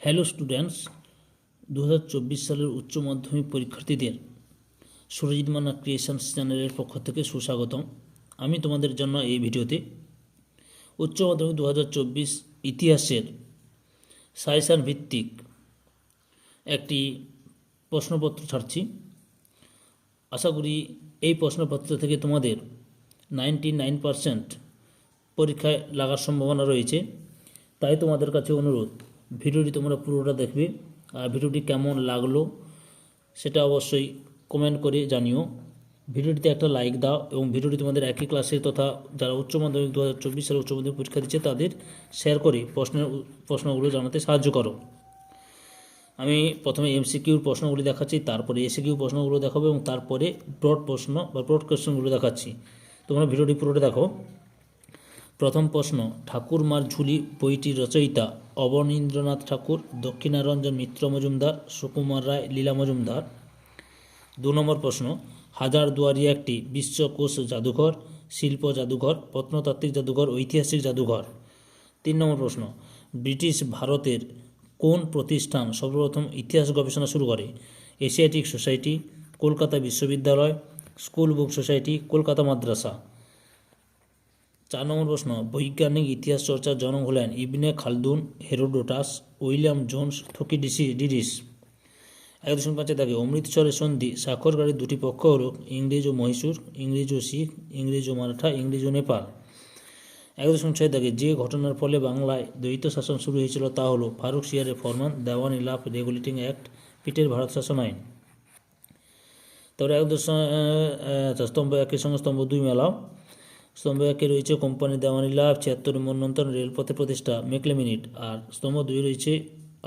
Hello students, 2024 সালের উচ্চ মাধ্যমিক পরীক্ষার্থীদের সুরজিৎ মান্না ক্রিয়েশনস চ্যানেলের পক্ষ থেকে সুস্বাগতম। আমি তোমাদের জন্য এই ভিডিওতে উচ্চ মাধ্যমিক 2024 ইতিহাসের সাজেশন ভিত্তিক একটি প্রশ্নপত্র ছাড়ছি। আশা করি এই প্রশ্নপত্র থেকে তোমাদের 99% পরীক্ষায় লাগার সম্ভাবনা রয়েছে। তাই তোমাদের কাছে অনুরোধ, ভিডিওটি তোমরা পুরোটা দেখবে, আর ভিডিওটি কেমন লাগলো সেটা অবশ্যই কমেন্ট করে জানিও। ভিডিওটিতে একটা লাইক দাও এবং ভিডিওটি তোমাদের একই ক্লাসে তথা যারা উচ্চ মাধ্যমিক 2024 সালে উচ্চ মাধ্যমিক পরীক্ষা দিচ্ছে তাদের শেয়ার করে প্রশ্নগুলো জানাতে সাহায্য করো। আমি প্রথমে এমসিকিউর প্রশ্নগুলি দেখাচ্ছি, তারপরে এসিকিউ প্রশ্নগুলো দেখাবো এবং তারপরে ব্রড প্রশ্ন বা ব্রড কোয়েশ্চেনগুলো দেখাচ্ছি। তোমরা ভিডিওটি পুরোটা দেখো। প্রথম প্রশ্ন, ঠাকুরমার ঝুলি বইটির রচয়িতা অবনীন্দ্রনাথ ঠাকুর, দক্ষিণারঞ্জন মিত্র মজুমদার, সুকুমার রায়, লীলা মজুমদার। 2 নম্বর প্রশ্ন, হাজারদুয়ারি একটি বিশ্বকোষ জাদুঘর, শিল্প জাদুঘর, প্রত্নতাত্ত্বিক জাদুঘর, ঐতিহাসিক জাদুঘর। 3 নম্বর প্রশ্ন, ব্রিটিশ ভারতের কোন প্রতিষ্ঠান সর্বপ্রথম ইতিহাস গবেষণা শুরু করে? এশিয়াটিক সোসাইটি, কলকাতা বিশ্ববিদ্যালয়, স্কুল বুক সোসাইটি, কলকাতা মাদ্রাসা। 4 নম্বর প্রশ্ন, বৈজ্ঞানিক ইতিহাস চর্চার জনক হলেন ইবনে খালদুন, হেরোডোটাস, উইলিয়াম জোন্স, থুকিডিডিস। 1.5 দাগে অমৃতসরের সন্ধি স্বাক্ষরকারী দুটি পক্ষ হল ইংরেজ ও মহীশূর, ইংরেজ ও শিখ, ইংরেজ ও মারাঠা, ইংরেজ ও নেপাল। 1.6 দাগে যে ঘটনার ফলে বাংলায় দ্বৈত শাসন শুরু হয়েছিল তা হলো ফারুক সিয়ারের ফরমান, দেওয়ানি লাভ রেগুলেটিং অ্যাক্ট, পিটের ভারত শাসন আইন। তারপরে স্তম্ভ 1-এর সঙ্গে স্তম্ভ 2 মেলাও। স্তম্ভ 1-এ রয়েছে কোম্পানি দেওয়ানি লাভ, 76 মন্বন্তর, রেলপথে প্রতিষ্ঠা, মেকলে মিনিট। আর স্তম্ভ 2 রয়েছে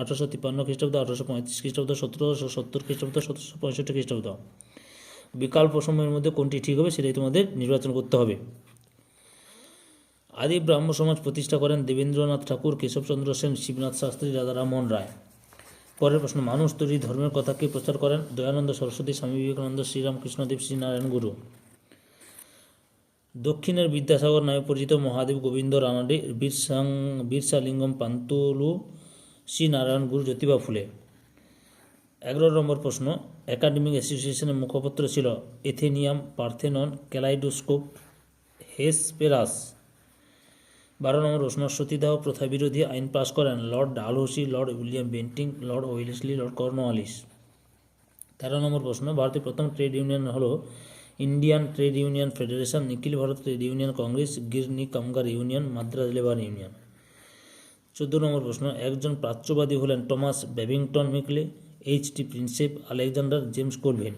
1853 খ্রিস্টাব্দ, 1835 খ্রিস্টাব্দ, 1770 খ্রিস্টাব্দ, 1765 খ্রিস্টাব্দ। বিকল্প সময়ের মধ্যে কোনটি ঠিক হবে সেটাই তোমাদের নির্বাচন করতে হবে। আদি ব্রাহ্ম সমাজ প্রতিষ্ঠা করেন দেবেন্দ্রনাথ ঠাকুর, কেশবচন্দ্র সেন, শিবনাথ শাস্ত্রী, রাধারামোহন রায়। পরের প্রশ্ন, মানুষ তৈরি ধর্মের কথা কে প্রচার করেন? দয়ানন্দ সরস্বতী, স্বামী বিবেকানন্দ, শ্রীরামকৃষ্ণদেব, শ্রীনারায়ণ গুরু। দক্ষিণের বিদ্যাসাগর নামে পরিচিত মহাদেব গোবিন্দ রানাডে, বীরসালিঙ্গম পান্তুলু, শ্রী নারায়ণ গুরু, জ্যোতিবা ফুলে। 11 নম্বর প্রশ্ন, একাডেমিক অ্যাসোসিয়েশনের মুখপত্র ছিল এথেনিয়াম, পার্থেনন, ক্যালাইডোস্কোপ, হেসপেরাস। 12 নম্বর প্রশ্ন, সতীদাহ প্রথা বিরোধী আইন পাশ করেন Lord Dalhousie, Lord William Bentinck, Lord Wellesley, Lord Cornwallis. 13 নম্বর প্রশ্ন, ভারতের প্রথম ট্রেড ইউনিয়ন হলো ইন্ডিয়ান ট্রেড ইউনিয়ন ফেডারেশন, নিখিল ভারত trade union congress, Girni Kamgar union, Madras labour union. 14 নম্বর প্রশ্ন, একজন প্রাচ্যবাদী হলেন Thomas Babington Macaulay, H T. Prinsep, Alexander James Colvin.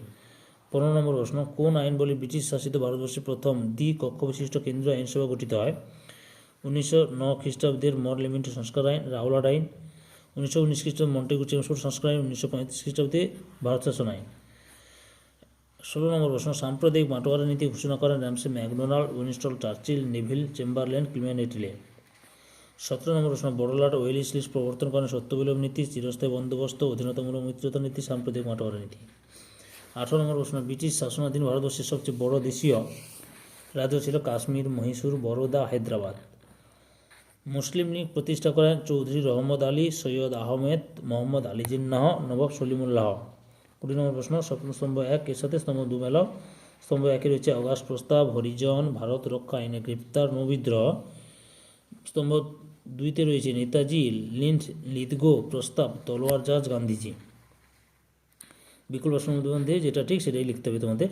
15 নম্বর প্রশ্ন, কোন আইন বলে ব্রিটিশ শাসিত ভারতবর্ষে প্রথম দ্বি-কক্ষ বিশিষ্ট কেন্দ্রীয় আইনসভা গঠিত হয়? 1909 খ্রিস্টাব্দের মড লিমিটেড সংস্কার আইন, রাওলাট আইন। 1919 খ্রিস্টাব্দে মন্টেগু চেমসফোর্ড সংস্কার আইন। 1935 খ্রিস্টাব্দে ভারত শাসন আইন। 16 নম্বর প্রশ্ন, সাম্প্রদায়িক বাঁটোয়ারা নীতি ঘোষণা করেন Ramsay MacDonald, Winston Churchill, Neville Chamberlain, Clement Attlee. 17 নম্বর প্রশ্ন, বড়লাট ওয়েলেসলি প্রবর্তন করেন সত্যবিলোপ নীতি, চিরস্থায়ী বন্দোবস্ত, অধীনতামূলক মিত্রতা নীতি, সাম্প্রদায়িক বাঁটোয়ারা নীতি। 18 নম্বর প্রশ্ন, ব্রিটিশ শাসনাধীন ভারতবর্ষের সবচেয়ে বড় দেশীয় রাজ্য ছিল কাশ্মীর, মহীশূর, বরোদা, হায়দ্রাবাদ। মুসলিম লীগ প্রতিষ্ঠা করেন চৌধুরী রহমদ আলী, সৈয়দ আহমেদ, মোহাম্মদ আলী জিন্নাহ, নবাব সলিমুল্লাহ। 20 নম্বর প্রশ্ন, স্তম্ভ 1 এর সাথে স্তম্ভ 2 মেলাও। স্তম্ভ 1-এ রয়েছে অগাস্ট প্রস্তাব, হরিজন, ভারত রক্ষা আইনে গ্রেপ্তার, নৌবিদ্রোহ। স্তম্ভ 2-তে রয়েছে নেতাজি লিথগো প্রস্তাব, তলোয়ার জাহাজ, গান্ধীজি। বিকল্প প্রশ্নের মধ্যে যেটা ঠিক সেটাই লিখতে হবে তোমাদের।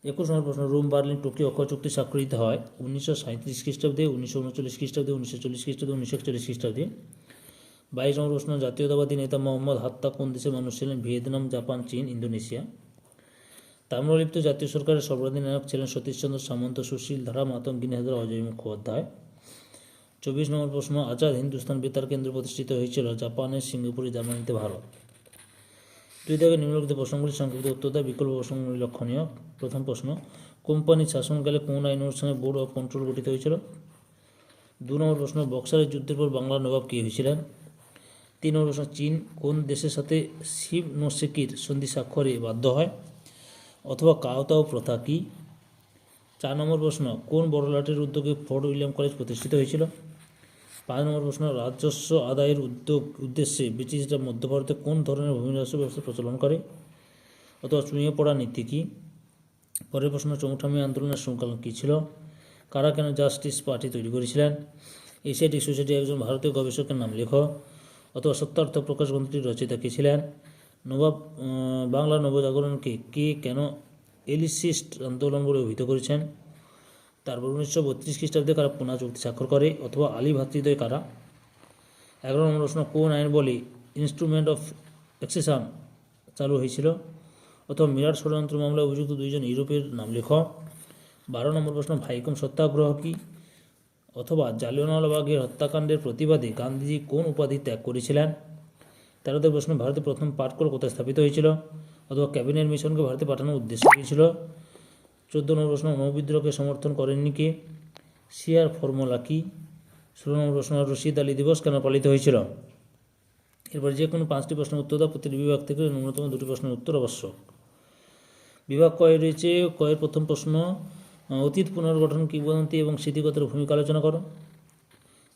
21 নম্বর প্রশ্ন, রোম বার্লিন টোকিও অক্ষয় চুক্তি স্বাক্ষরিত হয় 1937 খ্রিস্টাব্দে, 1939 খ্রিস্টাব্দে, 1940 খ্রিস্টাব্দে, 1941 খ্রিস্টাব্দে। 22 নম্বর প্রশ্ন, জাতীয়তাবাদী নেতা মোহাম্মদ হাত্তা কোন দেশের মানুষ ছিলেন? ভিয়েতনাম, জাপান, চীন, ইন্দোনেশিয়া। তাম্রলিপ্ত জাতীয় সরকারের সর্বাধিনায়ক ছিলেন সতীশচন্দ্র সামন্ত, সুশীল ধারা, মাতঙ্গিনী হাজরা, অজয় মুখোপাধ্যায়। 24 নম্বর প্রশ্ন, আজাদ হিন্দুস্তান বেতার কেন্দ্র প্রতিষ্ঠিত হয়েছিল জাপানের সিঙ্গাপুরে, জার্মানিতে, ভারত। 2 দাগে নিম্নলিখিত প্রশ্নগুলি সংক্ষিপ্ত উত্তর দেয়, বিকল্প প্রশ্নগুলি লক্ষণীয়। প্রথম প্রশ্ন, কোম্পানির শাসনকালে কোন আইন অনুষ্ঠানে বোর্ড অফ কন্ট্রোল গঠিত হয়েছিল? 2 নম্বর প্রশ্ন, বক্সারের যুদ্ধের পর বাংলার নবাব কে হয়েছিলেন? 3 নম্বর প্রশ্ন, চীন কোন দেশের সাথে শিবনোসেকির সন্ধি স্বাক্ষরে বাধ্য হয় অথবা কাওতাও প্রথা কী? 4 নম্বর প্রশ্ন, কোন বড়লাটের উদ্যোগে ফোর্ট উইলিয়াম কলেজ প্রতিষ্ঠিত হয়েছিল? 5 নম্বর প্রশ্ন, রাজস্ব আদায়ের উদ্দেশ্যে ব্রিটিশরা মধ্য ভারতে কোন ধরনের ভূমি রাজস্ব ব্যবস্থা প্রচলন করে? অথবা চুঁইয়ে পড়া নীতি কী? পরের প্রশ্ন, চৌঠামি আন্দোলনের সংকলন কী ছিল? কারা কেন জাস্টিস পার্টি তৈরি করেছিলেন? এশিয়াটিক সোসাইটি একজন ভারতীয় গবেষকের নাম লেখো। অথবা সত্যার্থ প্রকাশ গ্রন্থটির রচয়িতা কে ছিলেন? বাংলা নবজাগরণকে কে কেন এলিসিস্ট আন্দোলন বলে অভিহিত করেছেন? তারপর 1932 খ্রিস্টাব্দে কারা পুনা চুক্তি স্বাক্ষর করে? অথবা আলী ভ্রাতৃদ্বয় কারা? 11 নম্বর প্রশ্ন, কোন আইন বলে ইনস্ট্রুমেন্ট অফ এক্সেশন চালু হয়েছিল? অথবা মিরাট ষড়যন্ত্র মামলায় অভিযুক্ত 2 জন ইউরোপের নাম লেখ। 12 নম্বর প্রশ্ন, ভাইকম সত্যাগ্রহ কী? অথবা জালিয়ানওয়ালাবাগের হত্যাকাণ্ডের প্রতিবাদে গান্ধীজি কোন উপাধি ত্যাগ করেছিলেন? 13 প্রশ্ন, ভারতের প্রথম পাটকল কোথায় স্থাপিত হয়েছিল? অথবা ক্যাবিনেট মিশনকে ভারতে পাঠানোর উদ্দেশ্য কী ছিল? 14 নম্বর প্রশ্ন, নৌবিদ্রোহকে সমর্থন করেননি কে? শিয়ার ফর্মুলা কী? 16 নম্বর প্রশ্ন, রশিদ আলী দিবস কেন পালিত হয়েছিল? এরপর যে কোনো 5টি প্রশ্নের উত্তর দাও, প্রতিটি বিভাগ থেকে ন্যূনতম 2টি প্রশ্নের উত্তর আবশ্যক। বিভাগ কয় রয়েছে। কয়ের প্রথম প্রশ্ন, অতীত পুনর্গঠন কিংবদন্তি এবং স্মৃতিগতের ভূমিকা আলোচনা করো।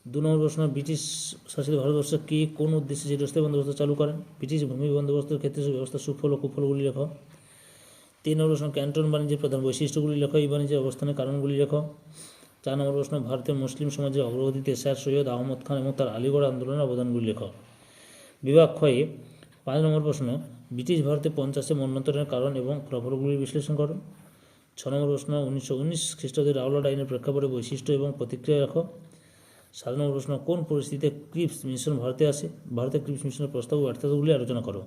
2 নম্বর প্রশ্ন, ব্রিটিশ শাসিত ভারতবর্ষ কে কোন উদ্দেশ্যে চিরস্থায়ী বন্দোবস্ত চালু করেন? ব্রিটিশ ভূমি বন্দোবস্তের ক্ষেত্রে ব্যবস্থার সুফল ও কুফলগুলি লেখো। 3 নম্বর প্রশ্ন, ক্যান্টন বাণিজ্যের প্রধান বৈশিষ্ট্যগুলি লেখো। এই বাণিজ্যের অবস্থানের কারণগুলি লেখো। 4 নম্বর প্রশ্ন, ভারতের মুসলিম সমাজের অগ্রগতিতে স্যার সৈয়দ আহমদ খান এবং তার আলিগড় আন্দোলনের অবদানগুলি লেখো। বিভাগ ক্ষয়ে 5 নম্বর প্রশ্ন, ব্রিটিশ ভারতে 50 মন্বন্তরের কারণ এবং ফলাফলগুলি বিশ্লেষণ করো। 6 নম্বর প্রশ্ন, 1919 খ্রিস্টাব্দের রাওলাট আইনের প্রেক্ষাপটে বৈশিষ্ট্য এবং প্রতিক্রিয়া রাখো। 7 নম্বর প্রশ্ন, কোন পরিস্থিতিতে ক্রিপস মিশন ভারতে আসে? ভারতের ক্রিপস মিশনের প্রস্তাব ও ব্যর্থতাগুলি আলোচনা করো।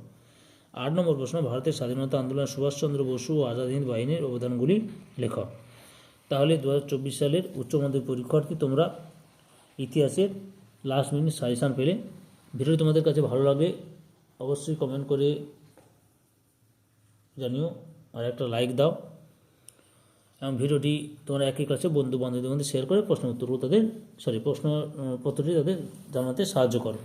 8 নম্বর প্রশ্ন, ভারতের স্বাধীনতা আন্দোলনে সুভাষচন্দ্র বসু ও আজাদ হিন্দ বাহিনীর অবদানগুলি লেখো। তাহলে 2024 সালের উচ্চ মাধ্যমিক পরীক্ষার্থী তোমরা ইতিহাসের লাস্ট মিনিট সাজেশান পেলে। ভিডিওটি তোমাদের কাছে ভালো লাগে অবশ্যই কমেন্ট করে জানিও, আর একটা লাইক দাও এবং ভিডিওটি তোমরা একই ক্লাসে বন্ধু বান্ধবদের মধ্যে শেয়ার করে প্রশ্ন পত্রটি তাদের জানাতে সাহায্য করো।